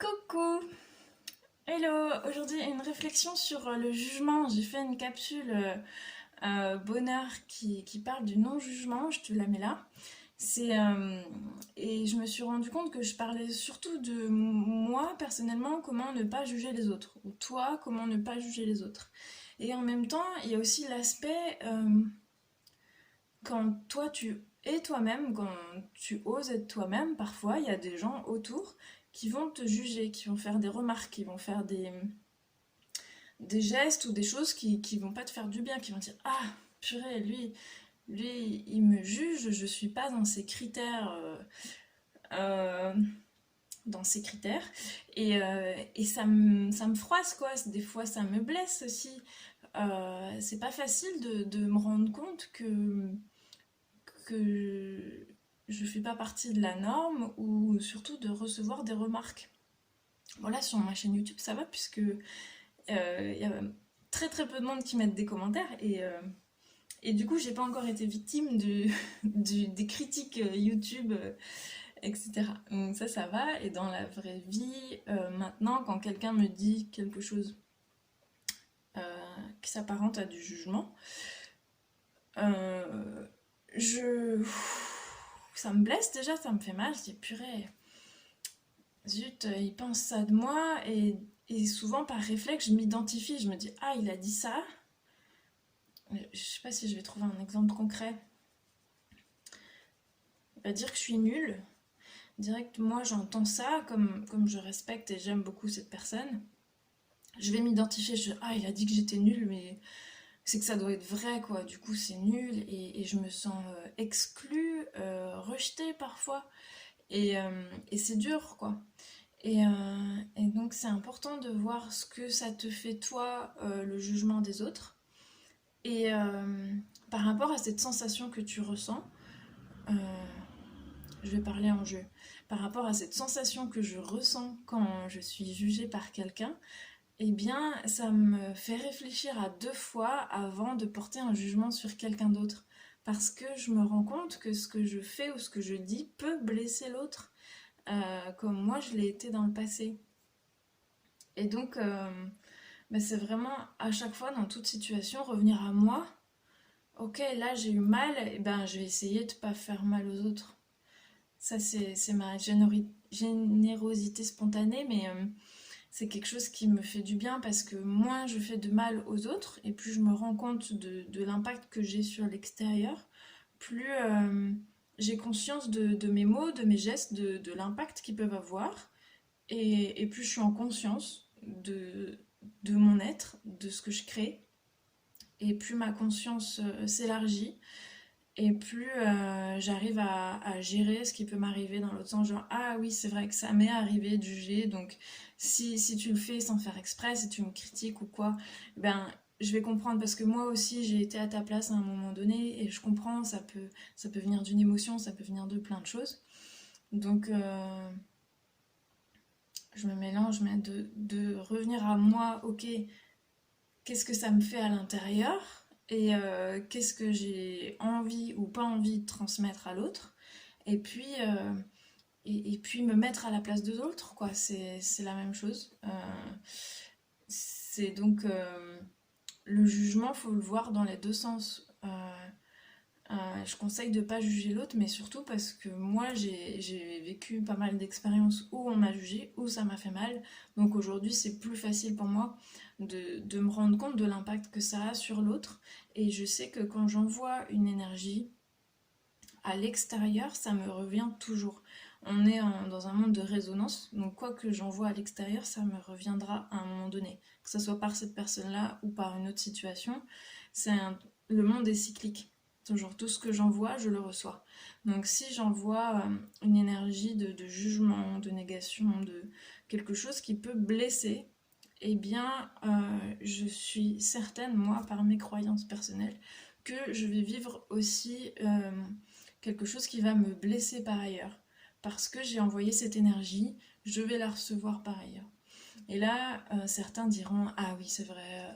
Coucou! Hello! Aujourd'hui, une réflexion sur le jugement. J'ai fait une capsule bonheur qui parle du non-jugement. Je te la mets là. C'est, et je me suis rendu compte que je parlais surtout de moi, personnellement, comment ne pas juger les autres. Ou toi, comment ne pas juger les autres. Et en même temps, il y a aussi l'aspect quand toi tu es toi-même, quand tu oses être toi-même, parfois il y a des gens autour qui vont te juger, qui vont faire des remarques, qui vont faire des gestes ou des choses qui vont pas te faire du bien, qui vont dire ah purée, lui il me juge, je suis pas dans ses critères. Euh, dans ses critères et ça me froisse quoi, des fois ça me blesse aussi. C'est pas facile de me rendre compte que je fais pas partie de la norme ou surtout de recevoir des remarques. Voilà, sur ma chaîne YouTube ça va puisque y a très très peu de monde qui mettent des commentaires et du coup j'ai pas encore été victime des critiques YouTube, etc. Donc ça va. Et dans la vraie vie, maintenant quand quelqu'un me dit quelque chose qui s'apparente à du jugement, euh, je ça me blesse déjà, ça me fait mal, je dis purée, zut, il pense ça de moi et souvent par réflexe je m'identifie, je me dis ah il a dit ça. Je sais pas si je vais trouver un exemple concret. Il va dire que je suis nulle. Direct, moi j'entends ça, comme je respecte et j'aime beaucoup cette personne. Je vais m'identifier, ah il a dit que j'étais nulle, mais c'est que ça doit être vrai quoi. Du coup c'est nul et je me sens exclue, rejetée parfois. Et c'est dur quoi. Et donc c'est important de voir ce que ça te fait toi, le jugement des autres. Et par rapport à cette sensation que tu ressens, euh, je vais parler en jeu. Par rapport à cette sensation que je ressens quand je suis jugée par quelqu'un, eh bien, ça me fait réfléchir à deux fois avant de porter un jugement sur quelqu'un d'autre. Parce que je me rends compte que ce que je fais ou ce que je dis peut blesser l'autre, comme moi je l'ai été dans le passé. Et donc, ben, c'est vraiment à chaque fois, dans toute situation, revenir à moi. Ok, là j'ai eu mal, et ben, je vais essayer de ne pas faire mal aux autres. Ça, c'est ma générosité spontanée, mais c'est quelque chose qui me fait du bien parce que moins je fais de mal aux autres et plus je me rends compte de l'impact que j'ai sur l'extérieur, plus j'ai conscience de mes mots, de mes gestes, de l'impact qu'ils peuvent avoir et plus je suis en conscience de mon être, de ce que je crée et plus ma conscience s'élargit et plus j'arrive à gérer ce qui peut m'arriver dans l'autre sens, genre ah oui c'est vrai que ça m'est arrivé de juger, donc si tu le fais sans faire exprès, si tu me critiques ou quoi, ben je vais comprendre parce que moi aussi j'ai été à ta place à un moment donné et je comprends, ça peut venir d'une émotion, ça peut venir de plein de choses. Donc je me mélange, mais de revenir à moi, ok, qu'est-ce que ça me fait à l'intérieur et qu'est-ce que j'ai envie ou pas envie de transmettre à l'autre. Et puis, et puis me mettre à la place de l'autre, quoi. C'est la même chose. C'est donc le jugement, faut le voir dans les deux sens. Je conseille de pas juger l'autre, mais surtout parce que moi j'ai vécu pas mal d'expériences où on m'a jugé, où ça m'a fait mal. Donc aujourd'hui c'est plus facile pour moi de me rendre compte de l'impact que ça a sur l'autre. Et je sais que quand j'envoie une énergie à l'extérieur, ça me revient toujours. On est dans un monde de résonance, donc quoi que j'envoie à l'extérieur, ça me reviendra à un moment donné. Que ce soit par cette personne-là ou par une autre situation, le monde est cyclique. Toujours tout ce que j'envoie, je le reçois. Donc si j'envoie une énergie de jugement, de négation, de quelque chose qui peut blesser, eh bien je suis certaine, moi, par mes croyances personnelles, que je vais vivre aussi quelque chose qui va me blesser par ailleurs. Parce que j'ai envoyé cette énergie, je vais la recevoir par ailleurs. Et là, certains diront ah oui, c'est vrai,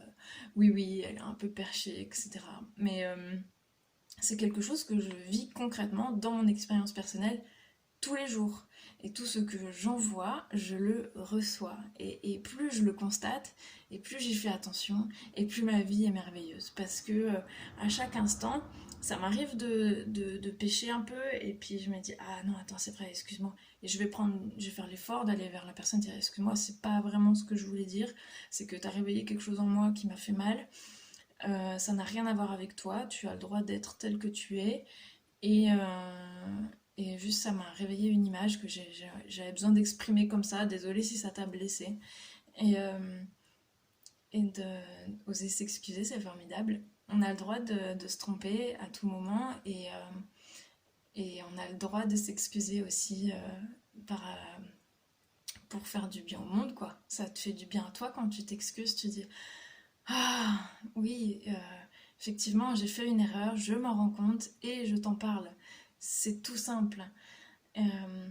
oui, oui, elle est un peu perchée, etc. Mais c'est quelque chose que je vis concrètement dans mon expérience personnelle tous les jours. Et tout ce que j'envoie, je le reçois. Et plus je le constate, et plus j'y fais attention, et plus ma vie est merveilleuse. Parce que à chaque instant, ça m'arrive de pêcher un peu, et puis je me dis, ah non, attends, c'est vrai, excuse-moi. Et je vais faire l'effort d'aller vers la personne et dire, excuse-moi, c'est pas vraiment ce que je voulais dire, c'est que tu as réveillé quelque chose en moi qui m'a fait mal. Ça n'a rien à voir avec toi, tu as le droit d'être tel que tu es. Et, juste, ça m'a réveillé une image que j'avais besoin d'exprimer comme ça. Désolée si ça t'a blessé. Et, oser s'excuser, c'est formidable. On a le droit de se tromper à tout moment et on a le droit de s'excuser aussi pour faire du bien au monde, quoi. Ça te fait du bien à toi quand tu t'excuses, tu dis ah oui, effectivement, j'ai fait une erreur, je m'en rends compte et je t'en parle. C'est tout simple. Euh,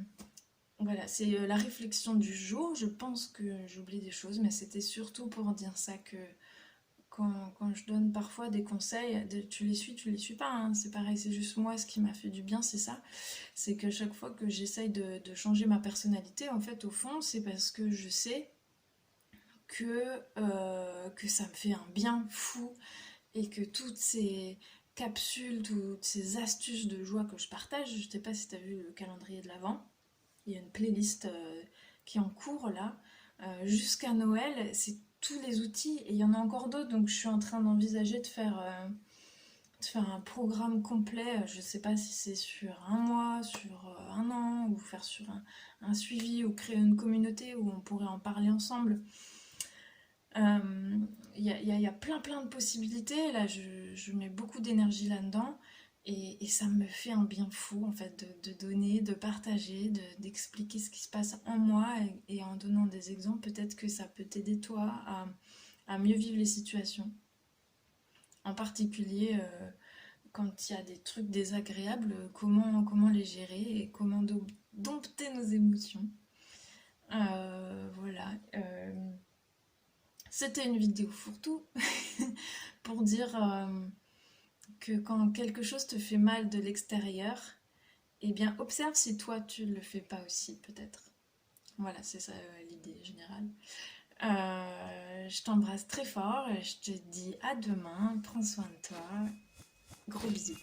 voilà, c'est la réflexion du jour. Je pense que j'oublie des choses, mais c'était surtout pour dire ça que quand je donne parfois des conseils, tu les suis pas, hein, c'est pareil, c'est juste moi, ce qui m'a fait du bien, c'est ça. C'est que chaque fois que j'essaye de changer ma personnalité, en fait, au fond, c'est parce que je sais que ça me fait un bien fou et que toutes ces capsules, toutes ces astuces de joie que je partage, je ne sais pas si tu as vu le calendrier de l'Avent, il y a une playlist qui est en cours là, jusqu'à Noël, c'est tous les outils et il y en a encore d'autres, donc je suis en train d'envisager de faire un programme complet, je ne sais pas si c'est sur un mois, sur un an, ou faire sur un suivi, ou créer une communauté où on pourrait en parler ensemble. Il y a plein de possibilités. Là, je mets beaucoup d'énergie là-dedans. Et ça me fait un bien fou, en fait, de donner, de partager, d'expliquer ce qui se passe en moi. Et en donnant des exemples, peut-être que ça peut t'aider, toi, à mieux vivre les situations. En particulier, quand il y a des trucs désagréables, comment les gérer et comment dompter nos émotions. Voilà. C'était une vidéo fourre-tout pour dire que quand quelque chose te fait mal de l'extérieur, eh bien observe si toi tu le fais pas aussi peut-être. Voilà, c'est ça l'idée générale. Je t'embrasse très fort et je te dis à demain. Prends soin de toi. Gros bisous.